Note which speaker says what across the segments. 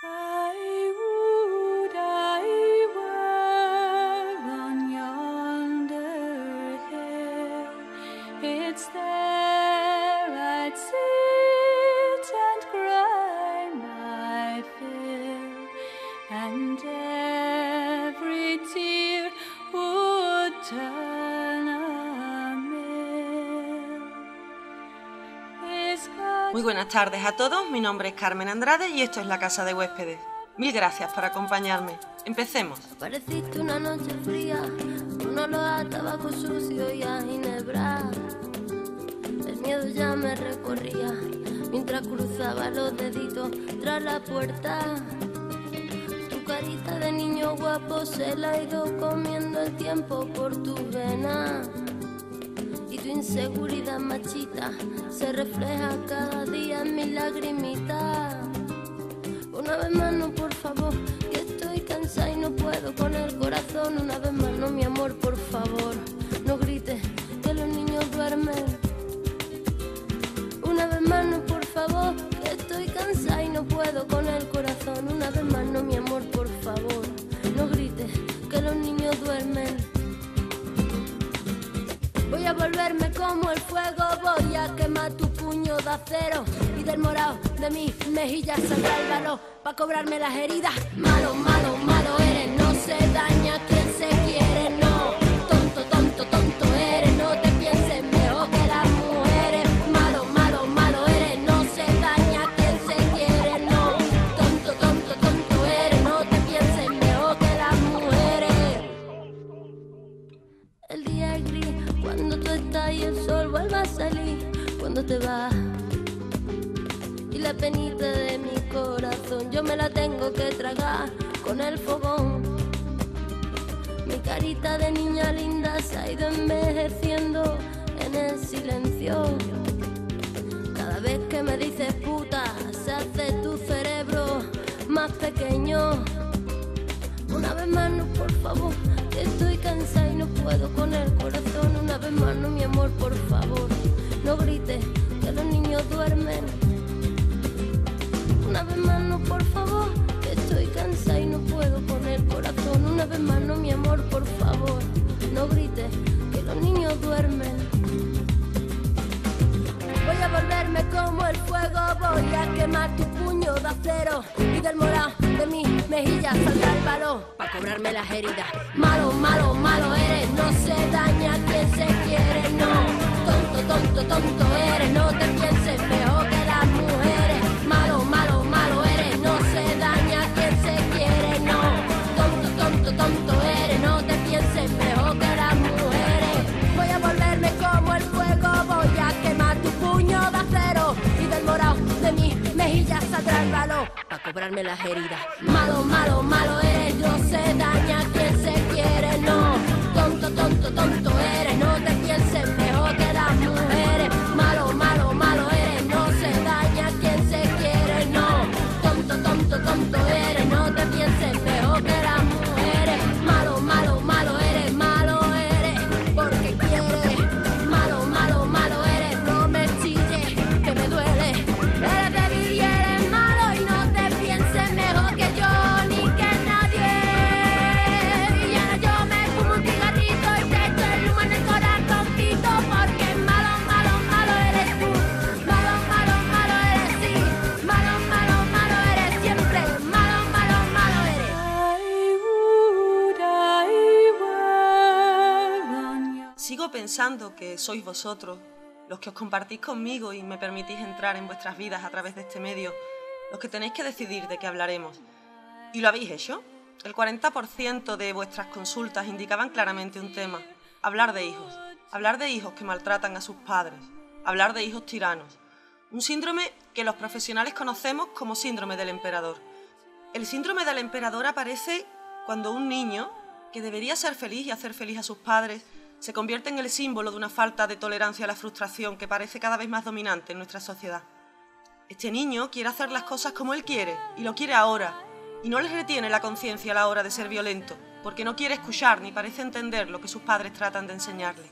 Speaker 1: I would I were on yonder hill. It's there I'd sit and cry my fill, and every tear would turn a mill.
Speaker 2: Muy buenas tardes a todos, mi nombre es Carmen Andrade y esto es La Casa de Huéspedes. Mil gracias por acompañarme. Empecemos.
Speaker 3: Apareciste una noche fría, un olor a tabaco sucio y a ginebra. El miedo ya me recorría mientras cruzaba los deditos tras la puerta. Tu carita de niño guapo se la ha ido comiendo el tiempo por tus venas. Y tu inseguridad machita se refleja cada día en mis lagrimitas. Una vez más no, por favor, que estoy cansada y no puedo con el corazón. Una vez más no, mi amor, por favor, no grites que los niños duermen. Una vez más no, por favor, que estoy cansada y no puedo con el corazón. Una vez más no, mi amor, por favor, no grites que los niños duermen. Voy a volverme como el fuego, voy a quemar tu puño de acero, y del morado de mis mejillas saldrá el valor pa' cobrarme las heridas. Malo, malo, malo eres, no se daña quien se quiere, no. Tonto, tonto, tonto eres, no te pienses mejor que las mujeres. Malo, malo, malo eres, no se daña quien se quiere, no. Tonto, tonto, tonto eres, no te pienses mejor que las mujeres. El día es gris cuando tú estás y el sol vuelve a salir cuando te vas. Y la penita de mi corazón yo me la tengo que tragar con el fogón. Mi carita de niña linda se ha ido envejeciendo en el silencio. Cada vez que me dices puta se hace tu cerebro más pequeño. Una vez más no, por favor, que estoy cansada y no puedo con el corazón. Una vez más no, mi amor, por favor, no grites que los niños duermen. Una vez más no, por favor, que estoy cansada y no puedo con el corazón. Una vez más no, mi amor, por favor, no grites que los niños duermen. Voy a volverme como el fuego, voy a quemar tu puño de acero, y del morado de mis mejillas saldrá el valor pa' cobrarme las heridas. Malo, malo, malo eres, no se daña quien se quiere, no. Tonto, tonto, tonto eres, no te pienses mejor que las mujeres. Malo, malo, malo eres, no se daña quien se quiere, no. Tonto, tonto, tonto eres, no te pienses mejor que las mujeres. Voy a volverme como el fuego, voy a quemar tu puño de acero, y del morado de mis mejillas saldrá el valor pa' cobrarme las heridas. Malo, malo, malo eres, no se daña quien se quiere, no. Tonto, tonto, tonto eres, no te pienses mejor que las mujeres. Malo, malo, malo eres, no se daña quien se quiere, no. Tonto, tonto, tonto eres, no te pienses mejor que las mujeres. Malo, malo, malo eres, porque quieres. Malo, malo, malo eres, no me chilles, que me duele. Eres débil y eres malo y no te pienses mejor que yo ni que nadie. Y ahora yo me fumo un cigarrito y te echo el humo en el corazoncito, porque malo, malo, malo eres tú. Malo, malo, malo eres sí. Malo, malo, malo eres siempre. Malo, malo, malo eres.
Speaker 1: I were on your...
Speaker 2: Sigo pensando que sois vosotros, los que os compartís conmigo y me permitís entrar en vuestras vidas a través de este medio, los que tenéis que decidir de qué hablaremos. ¿Y lo habéis hecho? El 40% de vuestras consultas indicaban claramente un tema: hablar de hijos que maltratan a sus padres, hablar de hijos tiranos. Un síndrome que los profesionales conocemos como síndrome del emperador. El síndrome del emperador aparece cuando un niño, que debería ser feliz y hacer feliz a sus padres, se convierte en el símbolo de una falta de tolerancia a la frustración que parece cada vez más dominante en nuestra sociedad. Este niño quiere hacer las cosas como él quiere, y lo quiere ahora, y no le retiene la conciencia a la hora de ser violento, porque no quiere escuchar ni parece entender lo que sus padres tratan de enseñarle.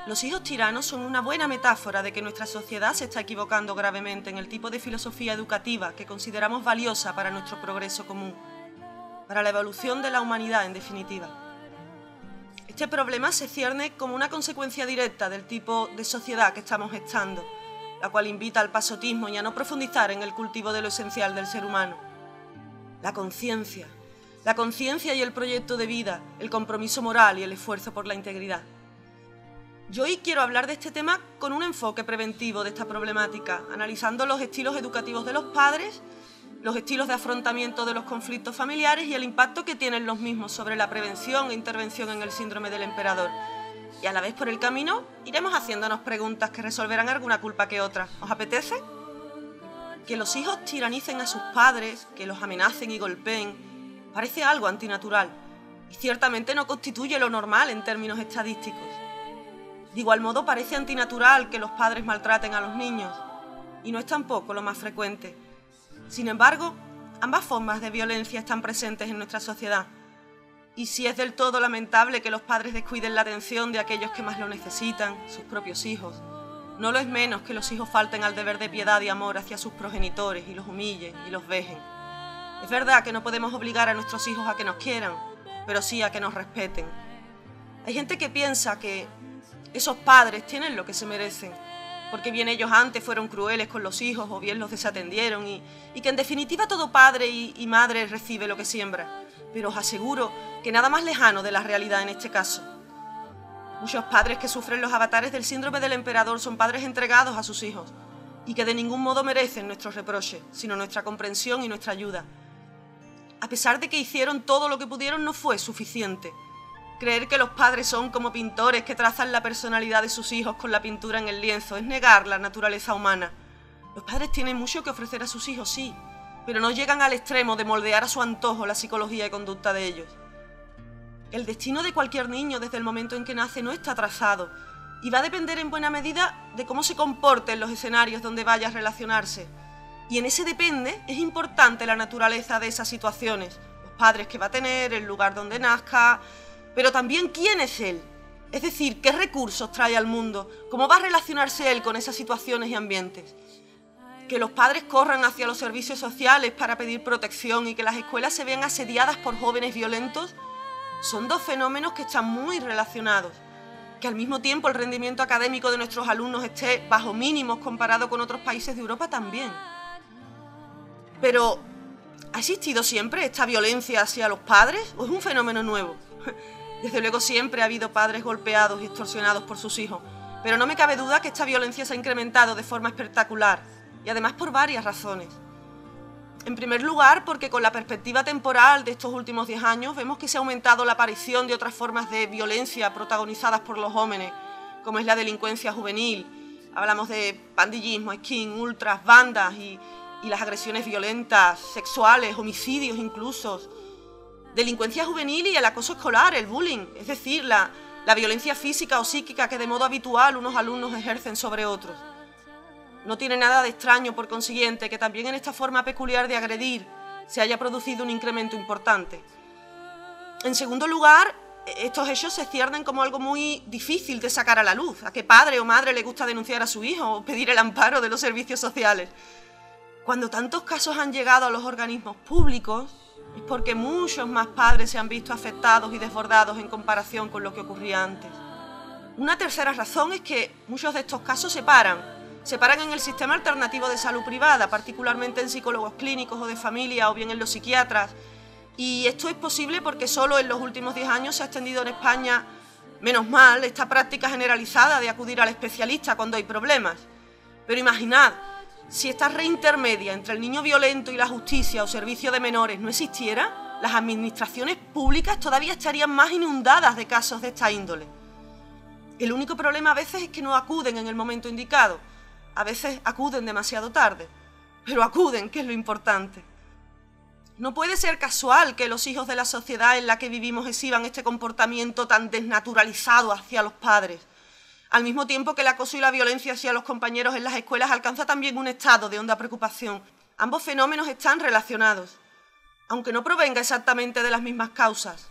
Speaker 2: Los hijos tiranos son una buena metáfora de que nuestra sociedad se está equivocando gravemente en el tipo de filosofía educativa que consideramos valiosa para nuestro progreso común, para la evolución de la humanidad en definitiva. Este problema se cierne como una consecuencia directa del tipo de sociedad que estamos gestando, la cual invita al pasotismo y a no profundizar en el cultivo de lo esencial del ser humano. La conciencia y el proyecto de vida, el compromiso moral y el esfuerzo por la integridad. Yo hoy quiero hablar de este tema con un enfoque preventivo de esta problemática, analizando los estilos educativos de los padres, los estilos de afrontamiento de los conflictos familiares y el impacto que tienen los mismos sobre la prevención e intervención en el síndrome del emperador. Y a la vez por el camino iremos haciéndonos preguntas que resolverán alguna culpa que otra. ¿Os apetece? Que los hijos tiranicen a sus padres, que los amenacen y golpeen, parece algo antinatural y ciertamente no constituye lo normal en términos estadísticos. De igual modo parece antinatural que los padres maltraten a los niños y no es tampoco lo más frecuente. Sin embargo, ambas formas de violencia están presentes en nuestra sociedad. Y si es del todo lamentable que los padres descuiden la atención de aquellos que más lo necesitan, sus propios hijos, no lo es menos que los hijos falten al deber de piedad y amor hacia sus progenitores y los humillen y los vejen. Es verdad que no podemos obligar a nuestros hijos a que nos quieran, pero sí a que nos respeten. Hay gente que piensa que esos padres tienen lo que se merecen, porque bien ellos antes fueron crueles con los hijos o bien los desatendieron y que en definitiva todo padre y madre recibe lo que siembra. Pero os aseguro que nada más lejano de la realidad en este caso. Muchos padres que sufren los avatares del síndrome del emperador son padres entregados a sus hijos y que de ningún modo merecen nuestros reproches, sino nuestra comprensión y nuestra ayuda. A pesar de que hicieron todo lo que pudieron, no fue suficiente. Creer que los padres son como pintores que trazan la personalidad de sus hijos con la pintura en el lienzo es negar la naturaleza humana. Los padres tienen mucho que ofrecer a sus hijos, sí, pero no llegan al extremo de moldear a su antojo la psicología y conducta de ellos. El destino de cualquier niño desde el momento en que nace no está trazado y va a depender en buena medida de cómo se comporte en los escenarios donde vaya a relacionarse. Y en ese depende es importante la naturaleza de esas situaciones, los padres que va a tener, el lugar donde nazca, pero también quién es él, es decir, qué recursos trae al mundo, cómo va a relacionarse él con esas situaciones y ambientes. Que los padres corran hacia los servicios sociales para pedir protección y que las escuelas se vean asediadas por jóvenes violentos son dos fenómenos que están muy relacionados. Que al mismo tiempo el rendimiento académico de nuestros alumnos esté bajo mínimos comparado con otros países de Europa también. Pero, ¿ha existido siempre esta violencia hacia los padres o es un fenómeno nuevo? Desde luego siempre ha habido padres golpeados y extorsionados por sus hijos, pero no me cabe duda que esta violencia se ha incrementado de forma espectacular y además por varias razones. En primer lugar, porque con la perspectiva temporal de estos últimos 10 años vemos que se ha aumentado la aparición de otras formas de violencia protagonizadas por los jóvenes, como es la delincuencia juvenil. Hablamos de pandillismo, skin, ultras, bandas y las agresiones violentas, sexuales, homicidios incluso, delincuencia juvenil y el acoso escolar, el bullying, es decir, la violencia física o psíquica que de modo habitual unos alumnos ejercen sobre otros. No tiene nada de extraño, por consiguiente, que también en esta forma peculiar de agredir se haya producido un incremento importante. En segundo lugar, estos hechos se ciernen como algo muy difícil de sacar a la luz. ¿A qué padre o madre le gusta denunciar a su hijo o pedir el amparo de los servicios sociales? Cuando tantos casos han llegado a los organismos públicos, es porque muchos más padres se han visto afectados y desbordados en comparación con lo que ocurría antes. Una tercera razón es que muchos de estos casos se paran en el sistema alternativo de salud privada, particularmente en psicólogos clínicos o de familia o bien en los psiquiatras. Y esto es posible porque solo en los últimos 10 años se ha extendido en España, menos mal, esta práctica generalizada de acudir al especialista cuando hay problemas. Pero imaginad, si esta red intermedia entre el niño violento y la justicia o servicio de menores no existiera, las administraciones públicas todavía estarían más inundadas de casos de esta índole. El único problema a veces es que no acuden en el momento indicado. A veces acuden demasiado tarde, pero acuden, que es lo importante. No puede ser casual que los hijos de la sociedad en la que vivimos exhiban este comportamiento tan desnaturalizado hacia los padres, al mismo tiempo que el acoso y la violencia hacia los compañeros en las escuelas alcanza también un estado de honda preocupación. Ambos fenómenos están relacionados, aunque no provenga exactamente de las mismas causas.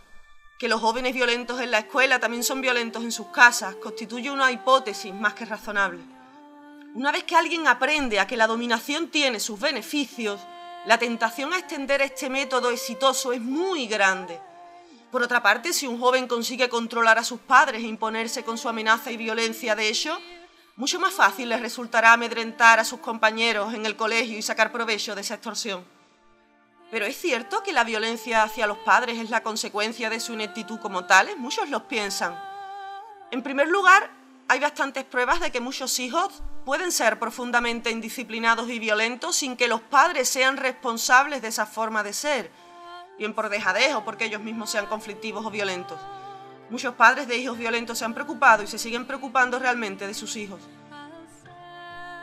Speaker 2: Que los jóvenes violentos en la escuela también son violentos en sus casas constituye una hipótesis más que razonable. Una vez que alguien aprende a que la dominación tiene sus beneficios, la tentación a extender este método exitoso es muy grande. Por otra parte, si un joven consigue controlar a sus padres e imponerse con su amenaza y violencia de ello, mucho más fácil les resultará amedrentar a sus compañeros en el colegio y sacar provecho de esa extorsión. ¿Pero es cierto que la violencia hacia los padres es la consecuencia de su ineptitud como tales? Muchos los piensan. En primer lugar, hay bastantes pruebas de que muchos hijos pueden ser profundamente indisciplinados y violentos sin que los padres sean responsables de esa forma de ser, bien por dejadez o porque ellos mismos sean conflictivos o violentos. Muchos padres de hijos violentos se han preocupado y se siguen preocupando realmente de sus hijos.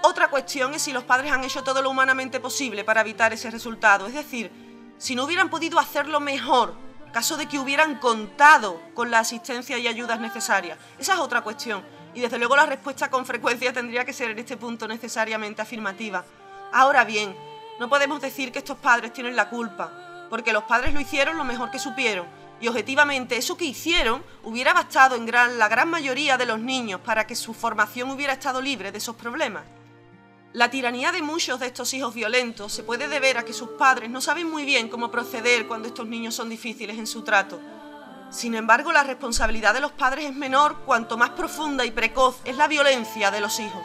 Speaker 2: Otra cuestión es si los padres han hecho todo lo humanamente posible para evitar ese resultado, es decir, si no hubieran podido hacerlo mejor, en caso de que hubieran contado con la asistencia y ayudas necesarias. Esa es otra cuestión, y desde luego la respuesta con frecuencia tendría que ser en este punto necesariamente afirmativa. Ahora bien, no podemos decir que estos padres tienen la culpa, porque los padres lo hicieron lo mejor que supieron, y objetivamente eso que hicieron hubiera bastado en la gran mayoría de los niños para que su formación hubiera estado libre de esos problemas. La tiranía de muchos de estos hijos violentos se puede deber a que sus padres no saben muy bien cómo proceder cuando estos niños son difíciles en su trato. Sin embargo, la responsabilidad de los padres es menor cuanto más profunda y precoz es la violencia de los hijos,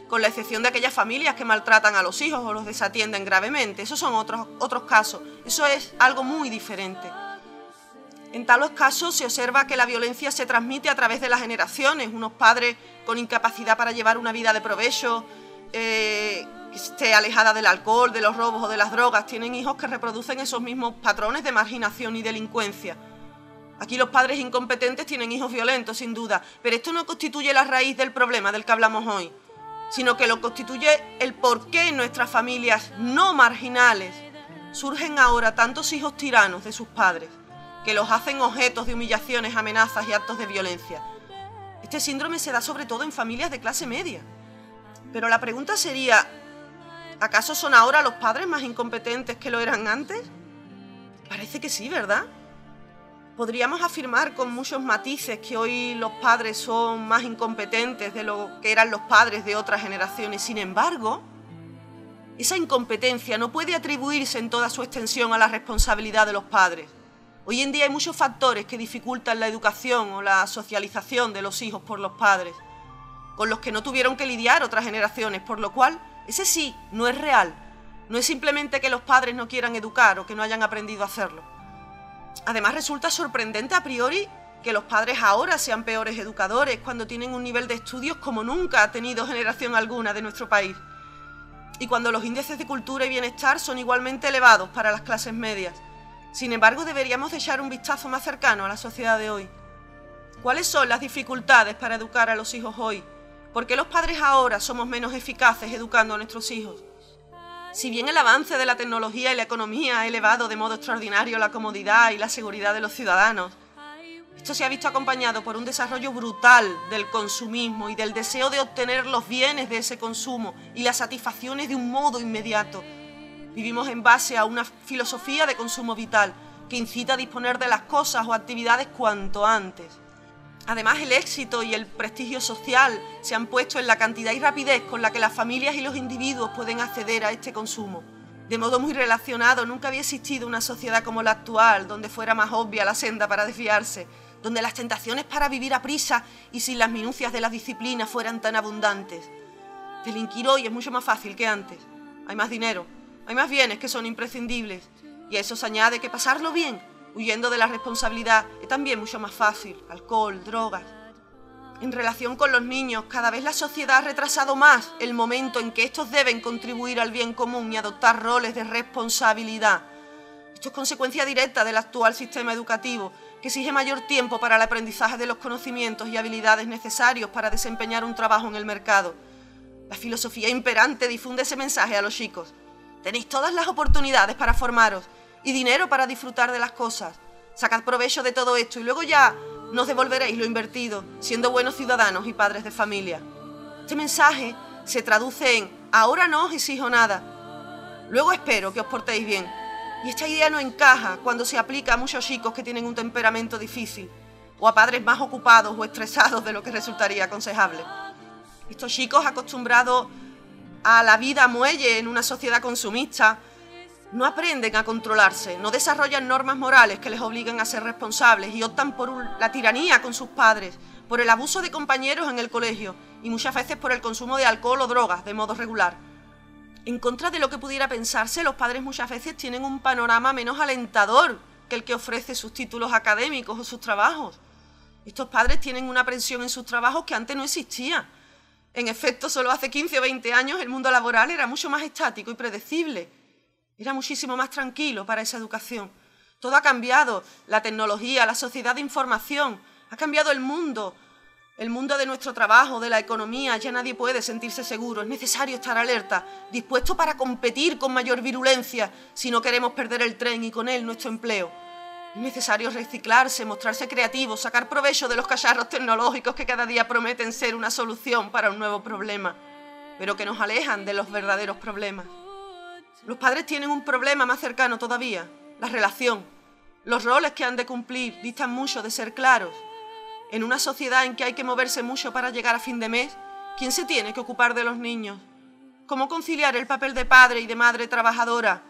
Speaker 2: con la excepción de aquellas familias que maltratan a los hijos o los desatienden gravemente. Esos son otros casos, eso es algo muy diferente. En tales casos se observa que la violencia se transmite a través de las generaciones. Unos padres con incapacidad para llevar una vida de provecho, que esté alejada del alcohol, de los robos o de las drogas, tienen hijos que reproducen esos mismos patrones de marginación y delincuencia. Aquí los padres incompetentes tienen hijos violentos, sin duda, pero esto no constituye la raíz del problema del que hablamos hoy, sino que lo constituye el por qué en nuestras familias no marginales surgen ahora tantos hijos tiranos de sus padres, que los hacen objetos de humillaciones, amenazas y actos de violencia. Este síndrome se da sobre todo en familias de clase media. Pero la pregunta sería, ¿acaso son ahora los padres más incompetentes que lo eran antes? Parece que sí, ¿verdad? Podríamos afirmar con muchos matices que hoy los padres son más incompetentes de lo que eran los padres de otras generaciones. Sin embargo, esa incompetencia no puede atribuirse en toda su extensión a la responsabilidad de los padres. Hoy en día hay muchos factores que dificultan la educación o la socialización de los hijos por los padres, con los que no tuvieron que lidiar otras generaciones, por lo cual ese sí no es real. No es simplemente que los padres no quieran educar o que no hayan aprendido a hacerlo. Además, resulta sorprendente a priori que los padres ahora sean peores educadores cuando tienen un nivel de estudios como nunca ha tenido generación alguna de nuestro país, y cuando los índices de cultura y bienestar son igualmente elevados para las clases medias. Sin embargo, deberíamos echar un vistazo más cercano a la sociedad de hoy. ¿Cuáles son las dificultades para educar a los hijos hoy? ¿Por qué los padres ahora somos menos eficaces educando a nuestros hijos? Si bien el avance de la tecnología y la economía ha elevado de modo extraordinario la comodidad y la seguridad de los ciudadanos, esto se ha visto acompañado por un desarrollo brutal del consumismo y del deseo de obtener los bienes de ese consumo y las satisfacciones de un modo inmediato. Vivimos en base a una filosofía de consumo vital que incita a disponer de las cosas o actividades cuanto antes. Además, el éxito y el prestigio social se han puesto en la cantidad y rapidez con la que las familias y los individuos pueden acceder a este consumo. De modo muy relacionado, nunca había existido una sociedad como la actual, donde fuera más obvia la senda para desviarse, donde las tentaciones para vivir a prisa y sin las minucias de la disciplina fueran tan abundantes. Delinquir hoy es mucho más fácil que antes. Hay más dinero, hay más bienes que son imprescindibles, y a eso se añade que pasarlo bien, huyendo de la responsabilidad, es también mucho más fácil. Alcohol, drogas. En relación con los niños, cada vez la sociedad ha retrasado más el momento en que estos deben contribuir al bien común y adoptar roles de responsabilidad. Esto es consecuencia directa del actual sistema educativo, que exige mayor tiempo para el aprendizaje de los conocimientos y habilidades necesarios para desempeñar un trabajo en el mercado. La filosofía imperante difunde ese mensaje a los chicos. Tenéis todas las oportunidades para formaros y dinero para disfrutar de las cosas. Sacad provecho de todo esto y luego ya nos devolveréis lo invertido, siendo buenos ciudadanos y padres de familia. Este mensaje se traduce en: ahora no os exijo nada, luego espero que os portéis bien. Y esta idea no encaja cuando se aplica a muchos chicos que tienen un temperamento difícil o a padres más ocupados o estresados de lo que resultaría aconsejable. Estos chicos acostumbrados a la vida muelle en una sociedad consumista no aprenden a controlarse, no desarrollan normas morales que les obliguen a ser responsables y optan por la tiranía con sus padres, por el abuso de compañeros en el colegio y muchas veces por el consumo de alcohol o drogas de modo regular. En contra de lo que pudiera pensarse, los padres muchas veces tienen un panorama menos alentador que el que ofrece sus títulos académicos o sus trabajos. Estos padres tienen una presión en sus trabajos que antes no existía. En efecto, solo hace 15 o 20 años el mundo laboral era mucho más estático y predecible. Era muchísimo más tranquilo para esa educación. Todo ha cambiado, la tecnología, la sociedad de información, ha cambiado el mundo de nuestro trabajo, de la economía. Ya nadie puede sentirse seguro, es necesario estar alerta, dispuesto para competir con mayor virulencia si no queremos perder el tren y con él nuestro empleo. Es necesario reciclarse, mostrarse creativo, sacar provecho de los cacharros tecnológicos que cada día prometen ser una solución para un nuevo problema, pero que nos alejan de los verdaderos problemas. Los padres tienen un problema más cercano todavía, la relación. Los roles que han de cumplir distan mucho de ser claros. En una sociedad en que hay que moverse mucho para llegar a fin de mes, ¿quién se tiene que ocupar de los niños? ¿Cómo conciliar el papel de padre y de madre trabajadora?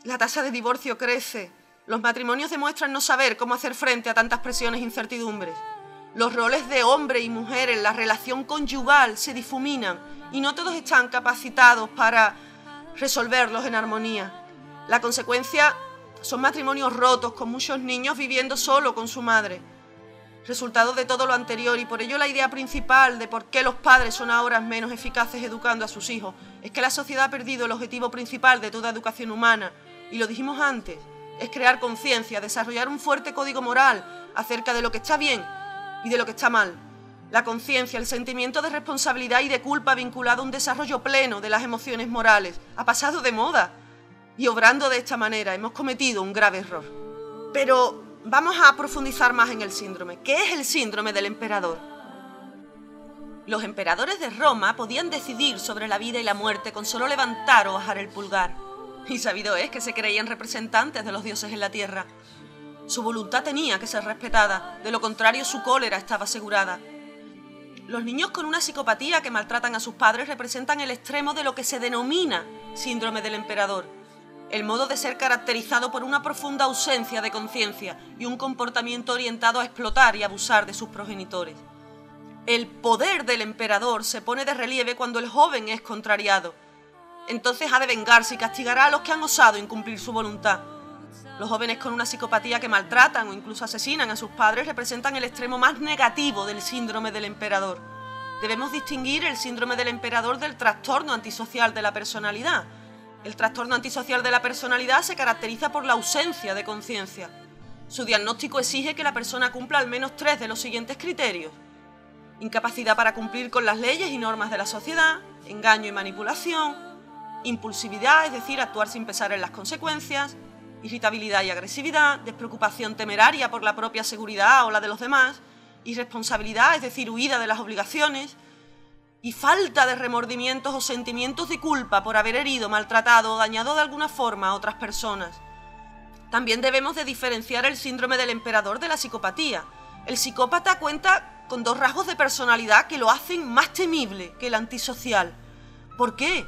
Speaker 2: La tasa de divorcio crece. Los matrimonios demuestran no saber cómo hacer frente a tantas presiones e incertidumbres. Los roles de hombre y mujer en la relación conyugal se difuminan y no todos están capacitados para resolverlos en armonía. La consecuencia son matrimonios rotos con muchos niños viviendo solo con su madre. Resultado de todo lo anterior, y por ello la idea principal de por qué los padres son ahora menos eficaces educando a sus hijos es que la sociedad ha perdido el objetivo principal de toda educación humana, y lo dijimos antes, es crear conciencia, desarrollar un fuerte código moral acerca de lo que está bien y de lo que está mal. La conciencia, el sentimiento de responsabilidad y de culpa vinculado a un desarrollo pleno de las emociones morales, ha pasado de moda, y obrando de esta manera hemos cometido un grave error. Pero vamos a profundizar más en el síndrome. ¿Qué es el síndrome del emperador? Los emperadores de Roma podían decidir sobre la vida y la muerte con solo levantar o bajar el pulgar. Y sabido es que se creían representantes de los dioses en la tierra. Su voluntad tenía que ser respetada, de lo contrario su cólera estaba asegurada. Los niños con una psicopatía que maltratan a sus padres representan el extremo de lo que se denomina síndrome del emperador. El modo de ser caracterizado por una profunda ausencia de conciencia y un comportamiento orientado a explotar y abusar de sus progenitores. El poder del emperador se pone de relieve cuando el joven es contrariado. Entonces ha de vengarse y castigará a los que han osado incumplir su voluntad. Los jóvenes con una psicopatía que maltratan o incluso asesinan a sus padres representan el extremo más negativo del síndrome del emperador. Debemos distinguir el síndrome del emperador del trastorno antisocial de la personalidad. El trastorno antisocial de la personalidad se caracteriza por la ausencia de conciencia. Su diagnóstico exige que la persona cumpla al menos 3 de los siguientes criterios: incapacidad para cumplir con las leyes y normas de la sociedad, engaño y manipulación, impulsividad, es decir, actuar sin pensar en las consecuencias, irritabilidad y agresividad, despreocupación temeraria por la propia seguridad o la de los demás, irresponsabilidad, es decir, huida de las obligaciones, y falta de remordimientos o sentimientos de culpa por haber herido, maltratado o dañado de alguna forma a otras personas. También debemos de diferenciar el síndrome del emperador de la psicopatía. El psicópata cuenta con 2 rasgos de personalidad que lo hacen más temible que el antisocial. ¿Por qué?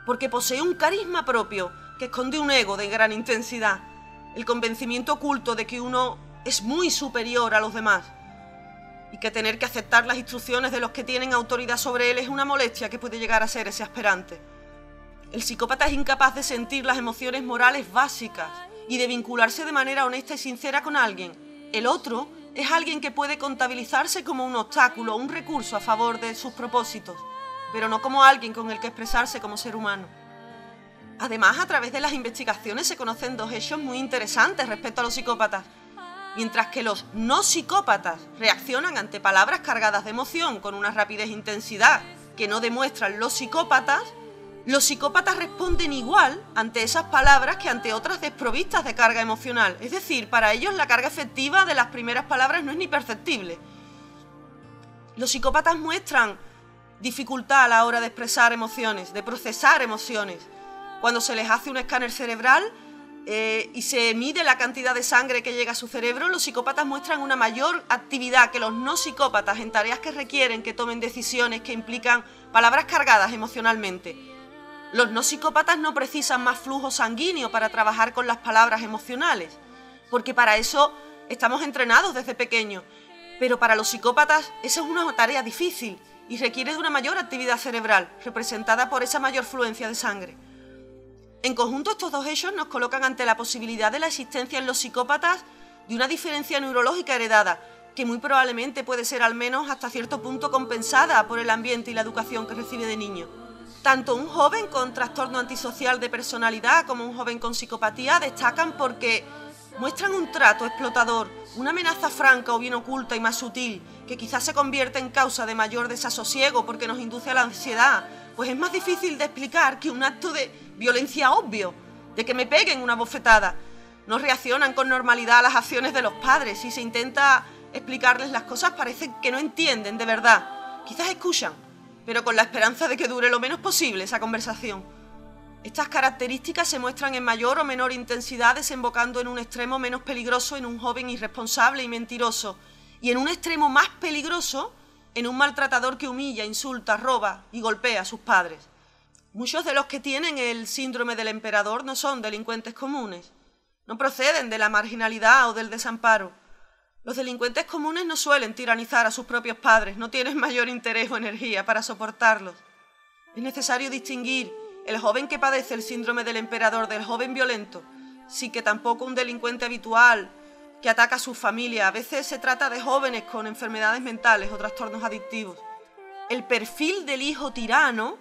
Speaker 2: Porque posee un carisma propio que esconde un ego de gran intensidad, el convencimiento oculto de que uno es muy superior a los demás y que tener que aceptar las instrucciones de los que tienen autoridad sobre él es una molestia que puede llegar a ser exasperante. El psicópata es incapaz de sentir las emociones morales básicas y de vincularse de manera honesta y sincera con alguien. El otro es alguien que puede contabilizarse como un obstáculo o un recurso a favor de sus propósitos, pero no como alguien con el que expresarse como ser humano. Además, a través de las investigaciones se conocen 2 hechos muy interesantes respecto a los psicópatas. Mientras que los no psicópatas reaccionan ante palabras cargadas de emoción con una rapidez e intensidad que no demuestran los psicópatas responden igual ante esas palabras que ante otras desprovistas de carga emocional. Es decir, para ellos la carga efectiva de las primeras palabras no es ni perceptible. Los psicópatas muestran dificultad a la hora de expresar emociones, de procesar emociones. Cuando se les hace un escáner cerebral, y se mide la cantidad de sangre que llega a su cerebro, los psicópatas muestran una mayor actividad que los no psicópatas en tareas que requieren que tomen decisiones que implican palabras cargadas emocionalmente. Los no psicópatas no precisan más flujo sanguíneo para trabajar con las palabras emocionales, porque para eso estamos entrenados desde pequeños. Pero para los psicópatas esa es una tarea difícil y requiere de una mayor actividad cerebral, representada por esa mayor fluencia de sangre. En conjunto, estos dos hechos nos colocan ante la posibilidad de la existencia en los psicópatas de una diferencia neurológica heredada, que muy probablemente puede ser al menos hasta cierto punto compensada por el ambiente y la educación que recibe de niño. Tanto un joven con trastorno antisocial de personalidad como un joven con psicopatía destacan porque muestran un trato explotador, una amenaza franca o bien oculta y más sutil, que quizás se convierte en causa de mayor desasosiego porque nos induce a la ansiedad, pues es más difícil de explicar que un acto de violencia obvio, de que me peguen una bofetada. No reaccionan con normalidad a las acciones de los padres. Si se intenta explicarles las cosas parece que no entienden de verdad. Quizás escuchan, pero con la esperanza de que dure lo menos posible esa conversación. Estas características se muestran en mayor o menor intensidad, desembocando en un extremo menos peligroso en un joven irresponsable y mentiroso, y en un extremo más peligroso en un maltratador que humilla, insulta, roba y golpea a sus padres. Muchos de los que tienen el síndrome del emperador no son delincuentes comunes, no proceden de la marginalidad o del desamparo. Los delincuentes comunes no suelen tiranizar a sus propios padres, no tienen mayor interés o energía para soportarlos. Es necesario distinguir el joven que padece el síndrome del emperador del joven violento, sí que tampoco un delincuente habitual que ataca a su familia. A veces se trata de jóvenes con enfermedades mentales o trastornos adictivos. El perfil del hijo tirano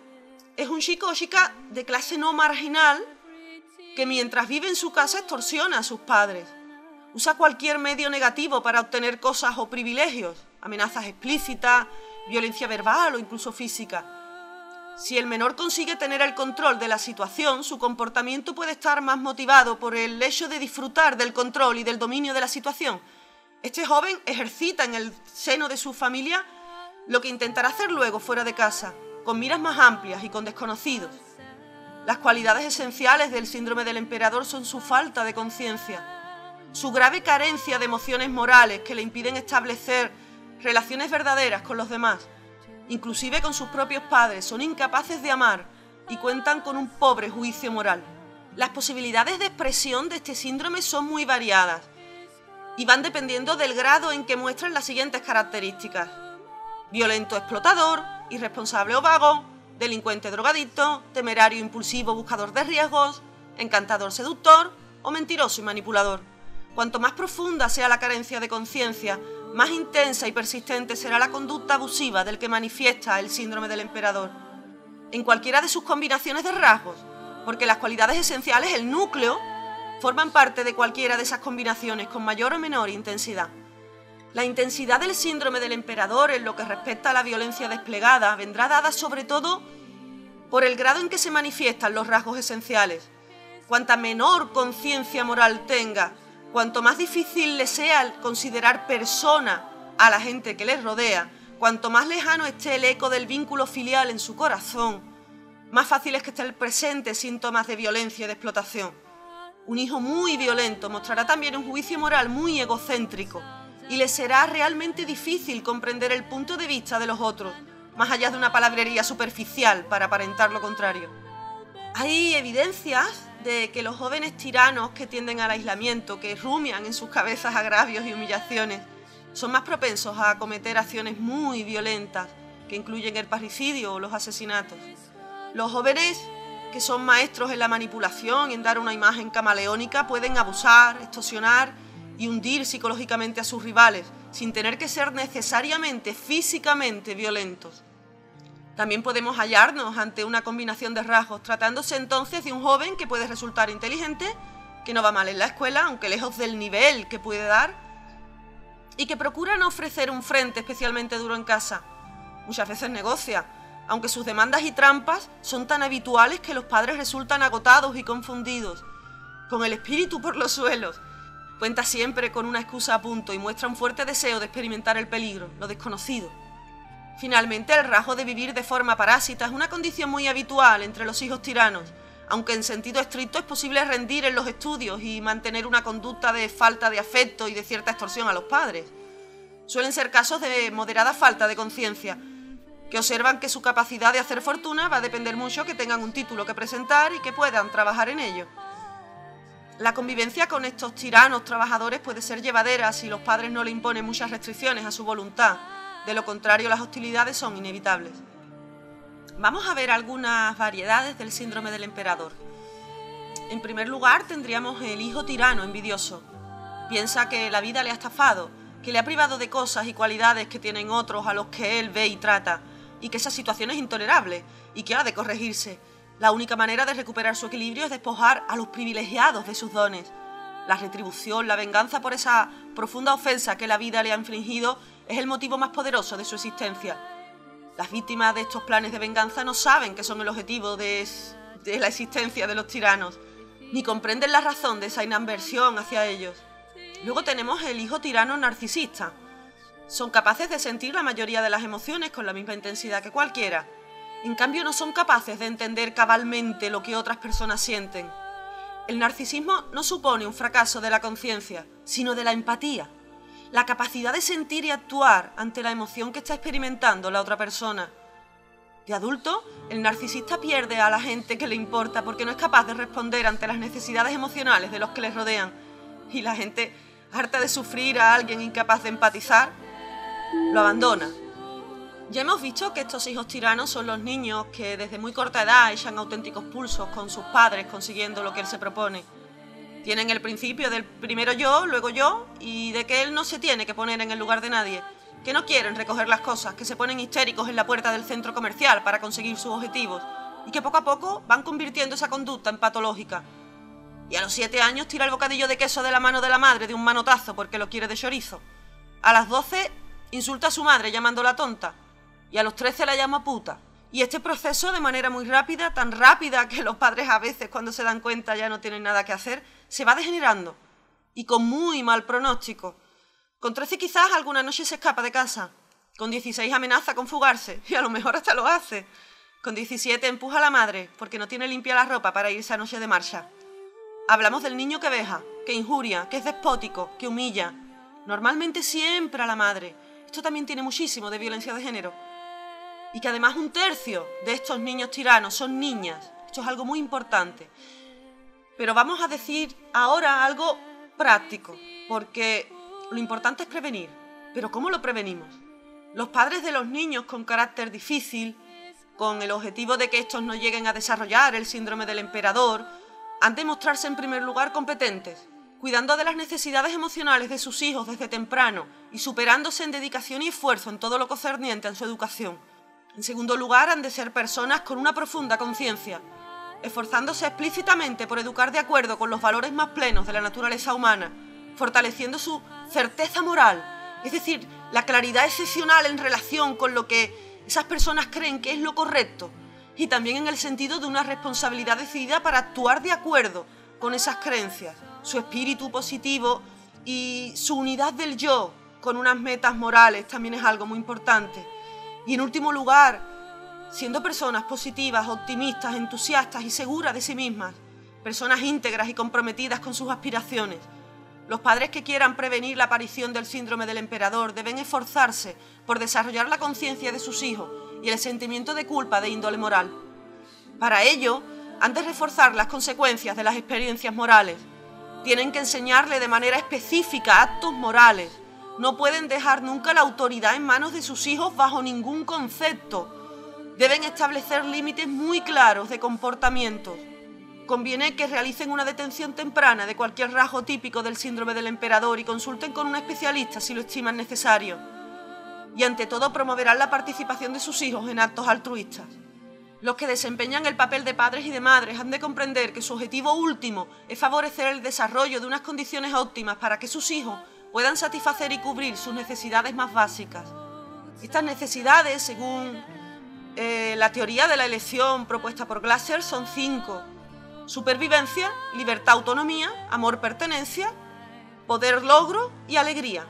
Speaker 2: es un chico o chica de clase no marginal que mientras vive en su casa extorsiona a sus padres. Usa cualquier medio negativo para obtener cosas o privilegios, amenazas explícitas, violencia verbal o incluso física. Si el menor consigue tener el control de la situación, su comportamiento puede estar más motivado por el hecho de disfrutar del control y del dominio de la situación. Este joven ejercita en el seno de su familia lo que intentará hacer luego fuera de casa, con miras más amplias y con desconocidos. Las cualidades esenciales del síndrome del emperador son su falta de conciencia, su grave carencia de emociones morales que le impiden establecer relaciones verdaderas con los demás, inclusive con sus propios padres. Son incapaces de amar y cuentan con un pobre juicio moral. Las posibilidades de expresión de este síndrome son muy variadas y van dependiendo del grado en que muestran las siguientes características: violento explotador, irresponsable o vago, delincuente drogadicto, temerario impulsivo buscador de riesgos, encantador seductor o mentiroso y manipulador. Cuanto más profunda sea la carencia de conciencia, más intensa y persistente será la conducta abusiva del que manifiesta el síndrome del emperador, en cualquiera de sus combinaciones de rasgos, porque las cualidades esenciales, el núcleo, forman parte de cualquiera de esas combinaciones con mayor o menor intensidad. La intensidad del síndrome del emperador en lo que respecta a la violencia desplegada vendrá dada sobre todo por el grado en que se manifiestan los rasgos esenciales. Cuanta menor conciencia moral tenga, cuanto más difícil le sea considerar persona a la gente que les rodea, cuanto más lejano esté el eco del vínculo filial en su corazón, más fácil es que estén presentes síntomas de violencia y de explotación. Un hijo muy violento mostrará también un juicio moral muy egocéntrico y le será realmente difícil comprender el punto de vista de los otros, más allá de una palabrería superficial para aparentar lo contrario. Hay evidencias de que los jóvenes tiranos que tienden al aislamiento, que rumian en sus cabezas agravios y humillaciones, son más propensos a cometer acciones muy violentas que incluyen el parricidio o los asesinatos. Los jóvenes que son maestros en la manipulación y en dar una imagen camaleónica pueden abusar, extorsionar y hundir psicológicamente a sus rivales, sin tener que ser necesariamente físicamente violentos. También podemos hallarnos ante una combinación de rasgos, tratándose entonces de un joven que puede resultar inteligente, que no va mal en la escuela, aunque lejos del nivel que puede dar, y que procura no ofrecer un frente especialmente duro en casa. Muchas veces negocia, aunque sus demandas y trampas son tan habituales que los padres resultan agotados y confundidos, con el espíritu por los suelos. Cuenta siempre con una excusa a punto y muestra un fuerte deseo de experimentar el peligro, lo desconocido. Finalmente, el rasgo de vivir de forma parásita es una condición muy habitual entre los hijos tiranos, aunque en sentido estricto es posible rendir en los estudios y mantener una conducta de falta de afecto y de cierta extorsión a los padres. Suelen ser casos de moderada falta de conciencia, que observan que su capacidad de hacer fortuna va a depender mucho que tengan un título que presentar y que puedan trabajar en ello. La convivencia con estos tiranos trabajadores puede ser llevadera si los padres no le imponen muchas restricciones a su voluntad. De lo contrario, las hostilidades son inevitables. Vamos a ver algunas variedades del síndrome del emperador. En primer lugar, tendríamos el hijo tirano envidioso. Piensa que la vida le ha estafado, que le ha privado de cosas y cualidades que tienen otros a los que él ve y trata, y que esa situación es intolerable y que ha de corregirse. La única manera de recuperar su equilibrio es despojar a los privilegiados de sus dones. La retribución, la venganza por esa profunda ofensa que la vida le ha infligido es el motivo más poderoso de su existencia. Las víctimas de estos planes de venganza no saben que son el objetivo de la existencia de los tiranos, ni comprenden la razón de esa inadversión hacia ellos. Luego tenemos el hijo tirano narcisista. Son capaces de sentir la mayoría de las emociones con la misma intensidad que cualquiera. En cambio, no son capaces de entender cabalmente lo que otras personas sienten. El narcisismo no supone un fracaso de la conciencia, sino de la empatía, la capacidad de sentir y actuar ante la emoción que está experimentando la otra persona. De adulto, el narcisista pierde a la gente que le importa porque no es capaz de responder ante las necesidades emocionales de los que les rodean. Y la gente, harta de sufrir a alguien incapaz de empatizar, lo abandona. Ya hemos visto que estos hijos tiranos son los niños que desde muy corta edad echan auténticos pulsos con sus padres consiguiendo lo que él se propone. Tienen el principio del primero yo, luego yo, y de que él no se tiene que poner en el lugar de nadie, que no quieren recoger las cosas, que se ponen histéricos en la puerta del centro comercial para conseguir sus objetivos, y que poco a poco van convirtiendo esa conducta en patológica. Y a los 7 años tira el bocadillo de queso de la mano de la madre de un manotazo porque lo quiere de chorizo. A las 12 insulta a su madre llamándola tonta. Y a los 13 la llama puta. Y este proceso, de manera muy rápida, tan rápida que los padres a veces cuando se dan cuenta ya no tienen nada que hacer, se va degenerando. Y con muy mal pronóstico. Con 13 quizás alguna noche se escapa de casa. Con 16 amenaza con fugarse y a lo mejor hasta lo hace. Con 17 empuja a la madre porque no tiene limpia la ropa para irse a noche de marcha. Hablamos del niño que veja, que injuria, que es despótico, que humilla. Normalmente siempre a la madre. Esto también tiene muchísimo de violencia de género. Y que además 1/3 de estos niños tiranos son niñas. Esto es algo muy importante. Pero vamos a decir ahora algo práctico, porque lo importante es prevenir. ¿Pero cómo lo prevenimos? Los padres de los niños con carácter difícil, con el objetivo de que estos no lleguen a desarrollar el síndrome del emperador, han de mostrarse en primer lugar competentes, cuidando de las necesidades emocionales de sus hijos desde temprano y superándose en dedicación y esfuerzo en todo lo concerniente a su educación. En segundo lugar, han de ser personas con una profunda conciencia, esforzándose explícitamente por educar de acuerdo con los valores más plenos de la naturaleza humana, fortaleciendo su certeza moral, es decir, la claridad excepcional en relación con lo que esas personas creen que es lo correcto, y también en el sentido de una responsabilidad decidida para actuar de acuerdo con esas creencias, su espíritu positivo y su unidad del yo con unas metas morales también es algo muy importante. Y en último lugar, siendo personas positivas, optimistas, entusiastas y seguras de sí mismas, personas íntegras y comprometidas con sus aspiraciones. Los padres que quieran prevenir la aparición del síndrome del emperador deben esforzarse por desarrollar la conciencia de sus hijos y el sentimiento de culpa de índole moral. Para ello, han de reforzar las consecuencias de las experiencias morales. Tienen que enseñarle de manera específica actos morales. No pueden dejar nunca la autoridad en manos de sus hijos bajo ningún concepto. Deben establecer límites muy claros de comportamientos. Conviene que realicen una detención temprana de cualquier rasgo típico del síndrome del emperador y consulten con un especialista si lo estiman necesario. Y ante todo promoverán la participación de sus hijos en actos altruistas. Los que desempeñan el papel de padres y de madres han de comprender que su objetivo último es favorecer el desarrollo de unas condiciones óptimas para que sus hijos puedan satisfacer y cubrir sus necesidades más básicas. Estas necesidades, según la teoría de la elección propuesta por Glasser, son 5. Supervivencia, libertad, autonomía, amor, pertenencia, poder, logro y alegría.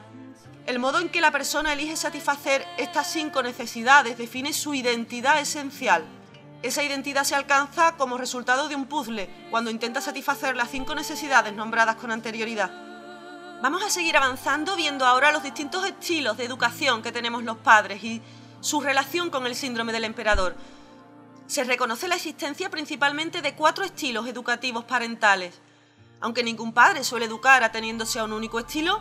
Speaker 2: El modo en que la persona elige satisfacer estas 5 necesidades define su identidad esencial. Esa identidad se alcanza como resultado de un puzzle, cuando intenta satisfacer las 5 necesidades nombradas con anterioridad. Vamos a seguir avanzando viendo ahora los distintos estilos de educación que tenemos los padres y su relación con el síndrome del emperador. Se reconoce la existencia principalmente de 4 estilos educativos parentales. Aunque ningún padre suele educar ateniéndose a un único estilo,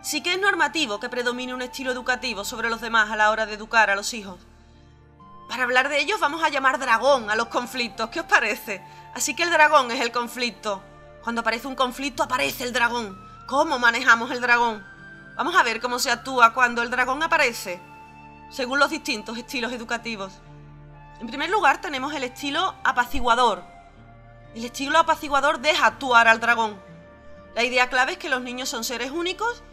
Speaker 2: sí que es normativo que predomine un estilo educativo sobre los demás a la hora de educar a los hijos. Para hablar de ellos vamos a llamar dragón a los conflictos, ¿qué os parece? Así que el dragón es el conflicto. Cuando aparece un conflicto aparece el dragón. ¿Cómo manejamos el dragón? Vamos a ver cómo se actúa cuando el dragón aparece, según los distintos estilos educativos. En primer lugar tenemos el estilo apaciguador. El estilo apaciguador deja actuar al dragón. La idea clave es que los niños son seres únicos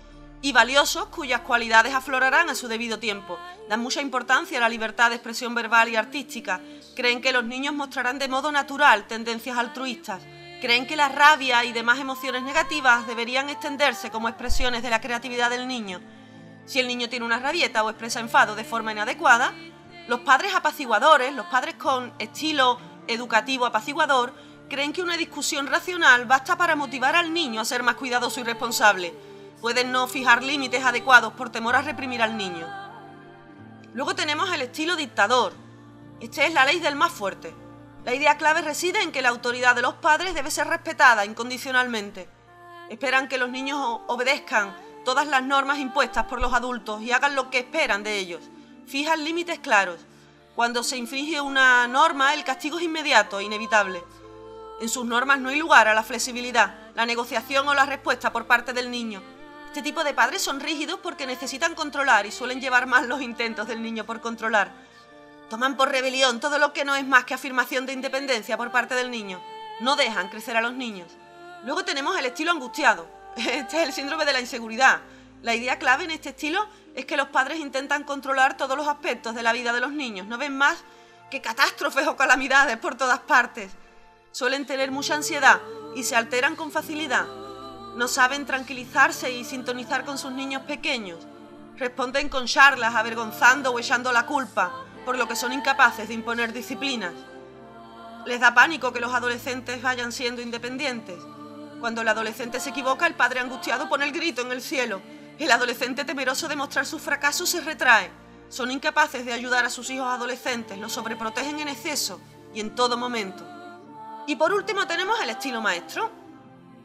Speaker 2: y valiosos cuyas cualidades aflorarán a su debido tiempo. Dan mucha importancia a la libertad de expresión verbal y artística. Creen que los niños mostrarán de modo natural tendencias altruistas. Creen que la rabia y demás emociones negativas deberían extenderse como expresiones de la creatividad del niño. Si el niño tiene una rabieta o expresa enfado de forma inadecuada, los padres apaciguadores, los padres con estilo educativo apaciguador, creen que una discusión racional basta para motivar al niño a ser más cuidadoso y responsable. Pueden no fijar límites adecuados por temor a reprimir al niño. Luego tenemos el estilo dictador. Este es la ley del más fuerte. La idea clave reside en que la autoridad de los padres debe ser respetada incondicionalmente. Esperan que los niños obedezcan todas las normas impuestas por los adultos y hagan lo que esperan de ellos. Fijan límites claros. Cuando se infringe una norma, el castigo es inmediato e inevitable. En sus normas no hay lugar a la flexibilidad, la negociación o la respuesta por parte del niño. Este tipo de padres son rígidos porque necesitan controlar y suelen llevar más los intentos del niño por controlar. Toman por rebelión todo lo que no es más que afirmación de independencia por parte del niño. No dejan crecer a los niños. Luego tenemos el estilo angustiado. Este es el síndrome de la inseguridad. La idea clave en este estilo es que los padres intentan controlar todos los aspectos de la vida de los niños. No ven más que catástrofes o calamidades por todas partes. Suelen tener mucha ansiedad y se alteran con facilidad. No saben tranquilizarse y sintonizar con sus niños pequeños. Responden con charlas, avergonzando o echando la culpa, por lo que son incapaces de imponer disciplinas. Les da pánico que los adolescentes vayan siendo independientes. Cuando el adolescente se equivoca, el padre angustiado pone el grito en el cielo. El adolescente temeroso de mostrar su fracaso se retrae. Son incapaces de ayudar a sus hijos adolescentes, los sobreprotegen en exceso y en todo momento. Y por último tenemos el estilo maestro,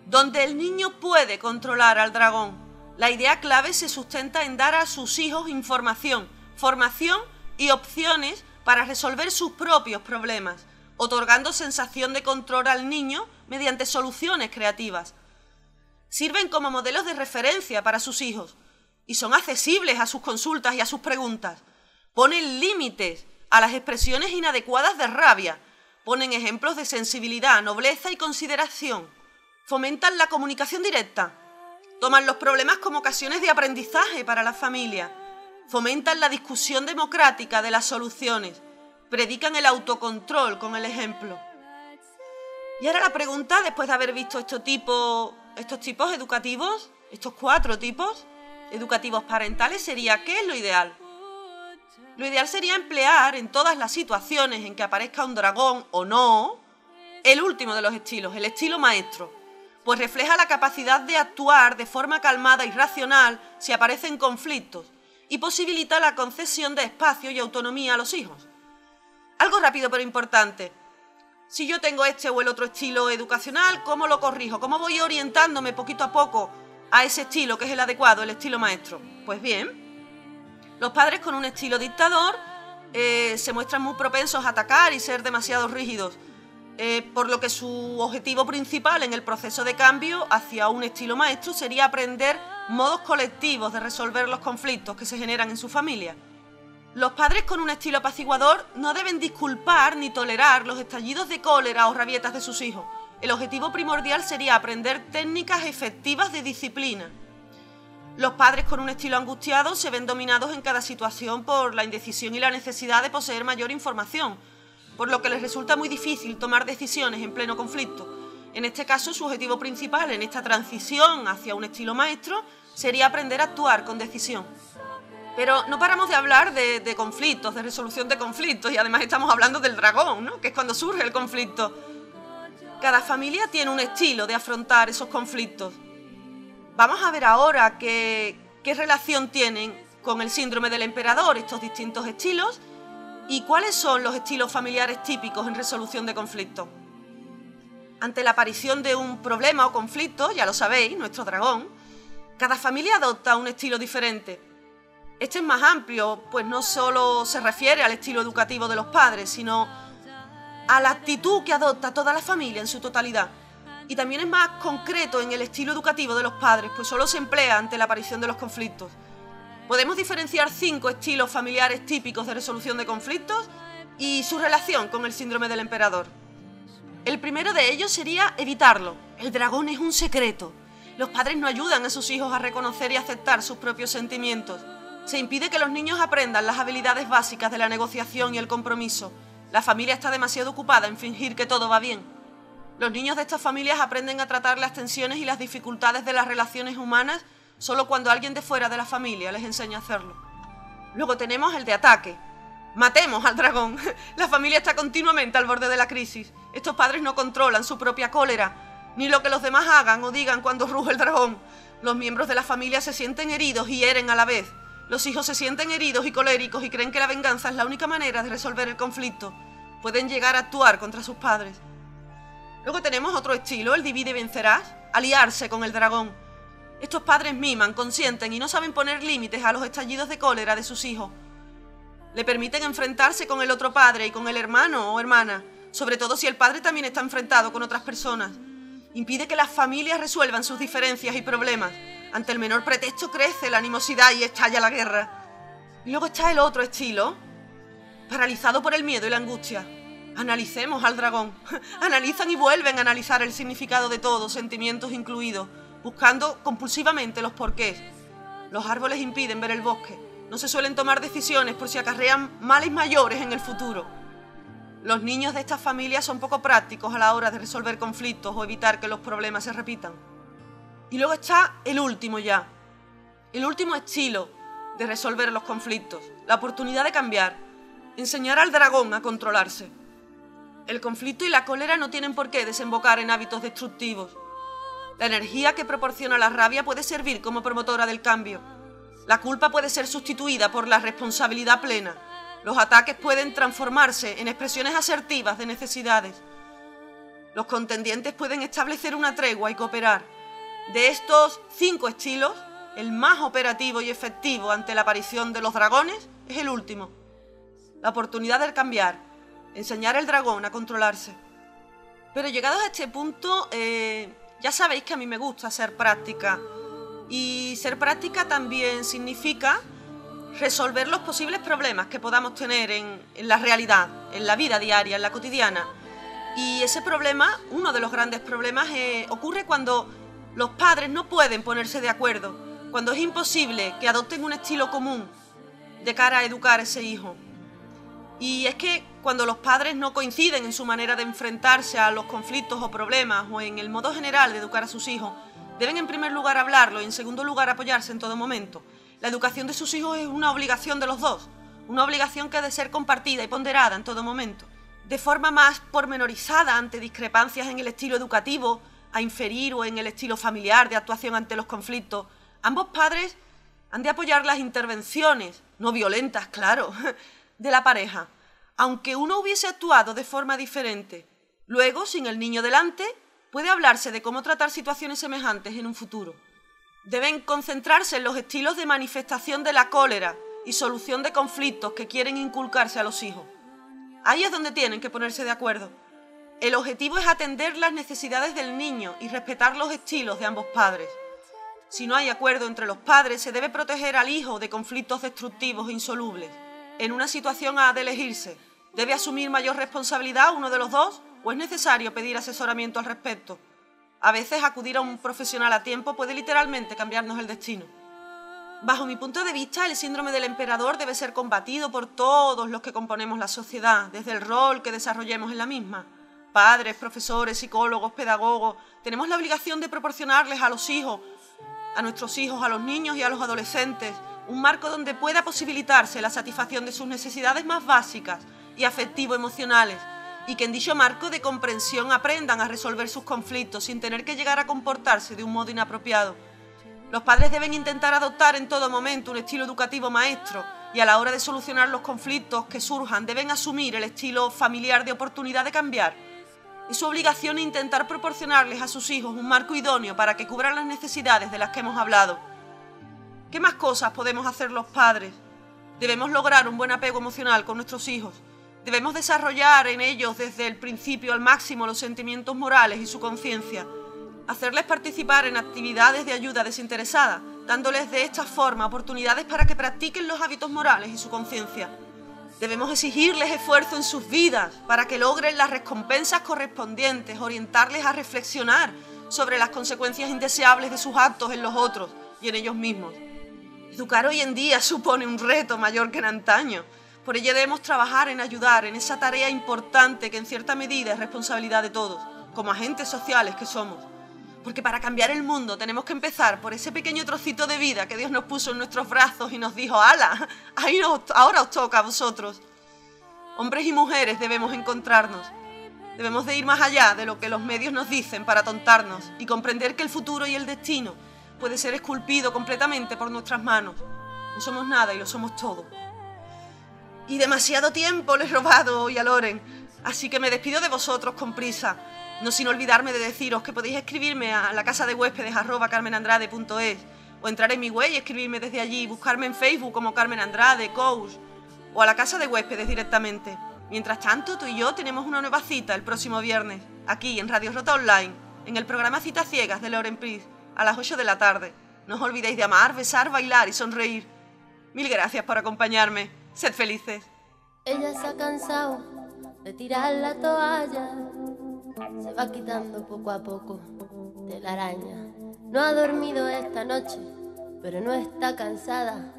Speaker 2: donde el niño puede controlar al dragón. La idea clave se sustenta en dar a sus hijos información, formación y opciones para resolver sus propios problemas, otorgando sensación de control al niño mediante soluciones creativas. Sirven como modelos de referencia para sus hijos y son accesibles a sus consultas y a sus preguntas. Ponen límites a las expresiones inadecuadas de rabia, ponen ejemplos de sensibilidad, nobleza y consideración, fomentan la comunicación directa, toman los problemas como ocasiones de aprendizaje para la familia, fomentan la discusión democrática de las soluciones, predican el autocontrol con el ejemplo. Y ahora la pregunta, después de haber visto estos tipos educativos, estos 4 tipos educativos parentales, sería ¿qué es lo ideal? Lo ideal sería emplear en todas las situaciones en que aparezca un dragón o no, el último de los estilos, el estilo maestro, pues refleja la capacidad de actuar de forma calmada y racional si aparecen conflictos y posibilita la concesión de espacio y autonomía a los hijos. Algo rápido pero importante. Si yo tengo este o el otro estilo educacional, ¿cómo lo corrijo? ¿Cómo voy orientándome poquito a poco a ese estilo que es el adecuado, el estilo maestro? Pues bien, los padres con un estilo dictador se muestran muy propensos a atacar y ser demasiado rígidos, por lo que su objetivo principal en el proceso de cambio hacia un estilo maestro sería aprender modos colectivos de resolver los conflictos que se generan en su familia. Los padres con un estilo apaciguador no deben disculpar ni tolerar los estallidos de cólera o rabietas de sus hijos. El objetivo primordial sería aprender técnicas efectivas de disciplina. Los padres con un estilo angustiado se ven dominados en cada situación por la indecisión y la necesidad de poseer mayor información, por lo que les resulta muy difícil tomar decisiones en pleno conflicto. En este caso, su objetivo principal en esta transición hacia un estilo maestro sería aprender a actuar con decisión. Pero no paramos de hablar de conflictos, de resolución de conflictos, y además estamos hablando del dragón, ¿no? Que es cuando surge el conflicto. Cada familia tiene un estilo de afrontar esos conflictos. Vamos a ver ahora qué relación tienen con el síndrome del emperador estos distintos estilos y cuáles son los estilos familiares típicos en resolución de conflictos. Ante la aparición de un problema o conflicto, ya lo sabéis, nuestro dragón, cada familia adopta un estilo diferente. Este es más amplio, pues no solo se refiere al estilo educativo de los padres, sino a la actitud que adopta toda la familia en su totalidad. Y también es más concreto en el estilo educativo de los padres, pues solo se emplea ante la aparición de los conflictos. Podemos diferenciar 5 estilos familiares típicos de resolución de conflictos y su relación con el síndrome del emperador. El primero de ellos sería evitarlo. El dragón es un secreto. Los padres no ayudan a sus hijos a reconocer y aceptar sus propios sentimientos. Se impide que los niños aprendan las habilidades básicas de la negociación y el compromiso. La familia está demasiado ocupada en fingir que todo va bien. Los niños de estas familias aprenden a tratar las tensiones y las dificultades de las relaciones humanas solo cuando alguien de fuera de la familia les enseña a hacerlo. Luego tenemos el de ataque. Matemos al dragón. La familia está continuamente al borde de la crisis. Estos padres no controlan su propia cólera, ni lo que los demás hagan o digan cuando ruge el dragón. Los miembros de la familia se sienten heridos y hieren a la vez. Los hijos se sienten heridos y coléricos y creen que la venganza es la única manera de resolver el conflicto. Pueden llegar a actuar contra sus padres. Luego tenemos otro estilo, el divide y vencerás, aliarse con el dragón. Estos padres miman, consienten y no saben poner límites a los estallidos de cólera de sus hijos. Le permiten enfrentarse con el otro padre y con el hermano o hermana, sobre todo si el padre también está enfrentado con otras personas. Impide que las familias resuelvan sus diferencias y problemas. Ante el menor pretexto crece la animosidad y estalla la guerra. Y luego está el otro estilo, paralizado por el miedo y la angustia. Analicemos al dragón. Analizan y vuelven a analizar el significado de todo, sentimientos incluidos, buscando compulsivamente los porqués. Los árboles impiden ver el bosque. No se suelen tomar decisiones por si acarrean males mayores en el futuro. Los niños de estas familias son poco prácticos a la hora de resolver conflictos o evitar que los problemas se repitan. Y luego está el último ya. El último estilo de resolver los conflictos. La oportunidad de cambiar. Enseñar al dragón a controlarse. El conflicto y la cólera no tienen por qué desembocar en hábitos destructivos. La energía que proporciona la rabia puede servir como promotora del cambio. La culpa puede ser sustituida por la responsabilidad plena. Los ataques pueden transformarse en expresiones asertivas de necesidades. Los contendientes pueden establecer una tregua y cooperar. De estos 5 estilos, el más operativo y efectivo ante la aparición de los dragones es el último. La oportunidad de cambiar, enseñar al dragón a controlarse. Pero llegados a este punto, ya sabéis que a mí me gusta ser práctica. Y ser práctica también significa resolver los posibles problemas que podamos tener en la realidad, en la vida diaria, en la cotidiana. Y ese problema, uno de los grandes problemas, ocurre cuando los padres no pueden ponerse de acuerdo, cuando es imposible que adopten un estilo común de cara a educar a ese hijo. Y es que cuando los padres no coinciden en su manera de enfrentarse a los conflictos o problemas o en el modo general de educar a sus hijos, deben en primer lugar hablarlo y en segundo lugar apoyarse en todo momento. La educación de sus hijos es una obligación de los dos, una obligación que ha de ser compartida y ponderada en todo momento. De forma más pormenorizada ante discrepancias en el estilo educativo, a inferir o en el estilo familiar de actuación ante los conflictos, ambos padres han de apoyar las intervenciones, no violentas, claro, de la pareja, aunque uno hubiese actuado de forma diferente. Luego, sin el niño delante, puede hablarse de cómo tratar situaciones semejantes en un futuro. Deben concentrarse en los estilos de manifestación de la cólera y solución de conflictos que quieren inculcarse a los hijos. Ahí es donde tienen que ponerse de acuerdo. El objetivo es atender las necesidades del niño y respetar los estilos de ambos padres. Si no hay acuerdo entre los padres, se debe proteger al hijo de conflictos destructivos e insolubles. En una situación ha de elegirse, ¿debe asumir mayor responsabilidad uno de los dos o es necesario pedir asesoramiento al respecto? A veces acudir a un profesional a tiempo puede literalmente cambiarnos el destino. Bajo mi punto de vista, el síndrome del emperador debe ser combatido por todos los que componemos la sociedad, desde el rol que desarrollemos en la misma. Padres, profesores, psicólogos, pedagogos, tenemos la obligación de proporcionarles a los hijos, a nuestros hijos, a los niños y a los adolescentes, un marco donde pueda posibilitarse la satisfacción de sus necesidades más básicas y afectivo-emocionales, y que en dicho marco de comprensión aprendan a resolver sus conflictos sin tener que llegar a comportarse de un modo inapropiado. Los padres deben intentar adoptar en todo momento un estilo educativo maestro y a la hora de solucionar los conflictos que surjan deben asumir el estilo familiar de oportunidad de cambiar. Es su obligación intentar proporcionarles a sus hijos un marco idóneo para que cubran las necesidades de las que hemos hablado. ¿Qué más cosas podemos hacer los padres? Debemos lograr un buen apego emocional con nuestros hijos. Debemos desarrollar en ellos desde el principio al máximo los sentimientos morales y su conciencia. Hacerles participar en actividades de ayuda desinteresada, dándoles de esta forma oportunidades para que practiquen los hábitos morales y su conciencia. Debemos exigirles esfuerzo en sus vidas para que logren las recompensas correspondientes, orientarles a reflexionar sobre las consecuencias indeseables de sus actos en los otros y en ellos mismos. Educar hoy en día supone un reto mayor que en antaño. Por ello debemos trabajar en ayudar en esa tarea importante que en cierta medida es responsabilidad de todos, como agentes sociales que somos. Porque para cambiar el mundo tenemos que empezar por ese pequeño trocito de vida que Dios nos puso en nuestros brazos y nos dijo: ¡hala! Ahora os toca a vosotros. Hombres y mujeres debemos encontrarnos. Debemos de ir más allá de lo que los medios nos dicen para tontarnos y comprender que el futuro y el destino puede ser esculpido completamente por nuestras manos. No somos nada y lo somos todo. Y demasiado tiempo le he robado hoy a Loren, así que me despido de vosotros con prisa. No sin olvidarme de deciros que podéis escribirme a la casa de huéspedes @carmenandrade.es o entrar en mi web y escribirme desde allí, buscarme en Facebook como Carmen Andrade, coach, o a la casa de huéspedes directamente. Mientras tanto, tú y yo tenemos una nueva cita el próximo viernes, aquí en Radio Rota Online, en el programa Citas Ciegas de Loren Pris, a las 8 de la tarde. No os olvidéis de amar, besar, bailar y sonreír. Mil gracias por acompañarme. Sed felices.
Speaker 3: Ella se ha cansado de tirar la toalla, se va quitando poco a poco de la araña. No ha dormido esta noche, pero no está cansada.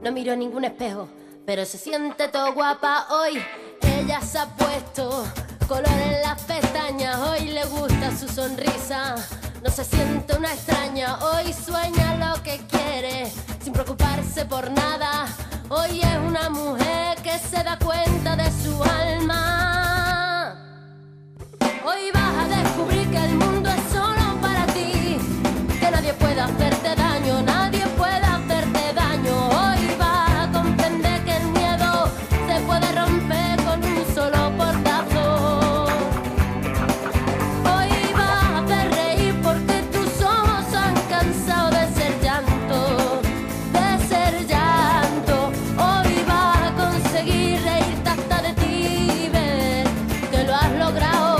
Speaker 3: No miró en ningún espejo, pero se siente todo guapa hoy. Ella se ha puesto color en las pestañas, hoy le gusta su sonrisa. No se siente una extraña, hoy sueña lo que quiere, sin preocuparse por nada. Hoy es una mujer que se da cuenta de su alma. Hoy vas a descubrir que el mundo es solo para ti, que nadie puede hacerte daño, nadie puede hacerte daño. Hoy vas a comprender que el miedo se puede romper con un solo portazo. Hoy vas a hacer reír porque tus ojos han cansado de ser llanto, de ser llanto. Hoy vas a conseguir reírte hasta de ti y ver que lo has logrado.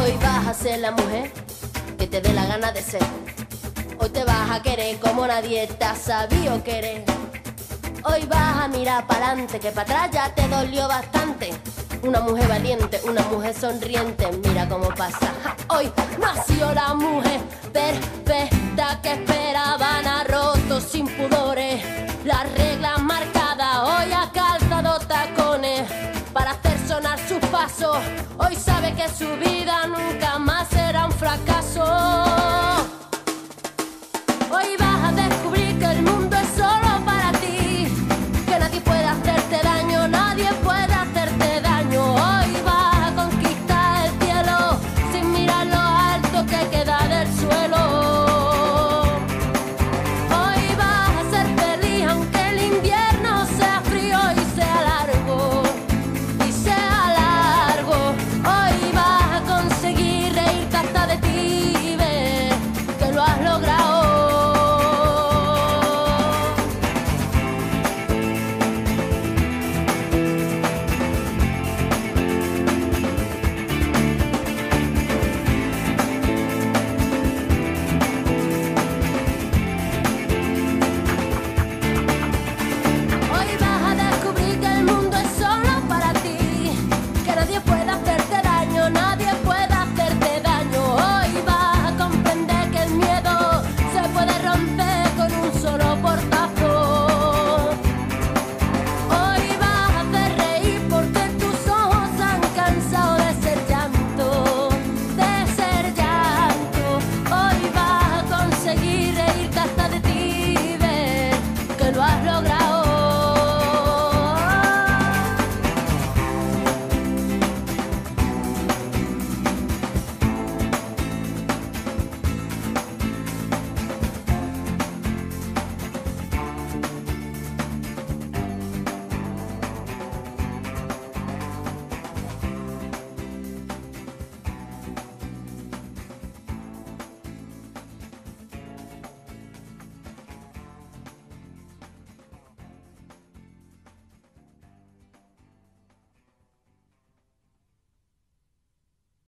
Speaker 3: Hoy vas a ser la mujer que te dé la gana de ser. Hoy te vas a querer como nadie te ha sabido querer. Hoy vas a mirar para adelante, que para atrás ya te dolió bastante. Una mujer valiente, una mujer sonriente, mira cómo pasa. Hoy nació la mujer perfecta que esperaban, ha roto sin pudores las reglas marcadas. Hoy ha calzado tacones para hacer sonar sus pasos. Hoy sabe que su vida nunca más será un fracaso.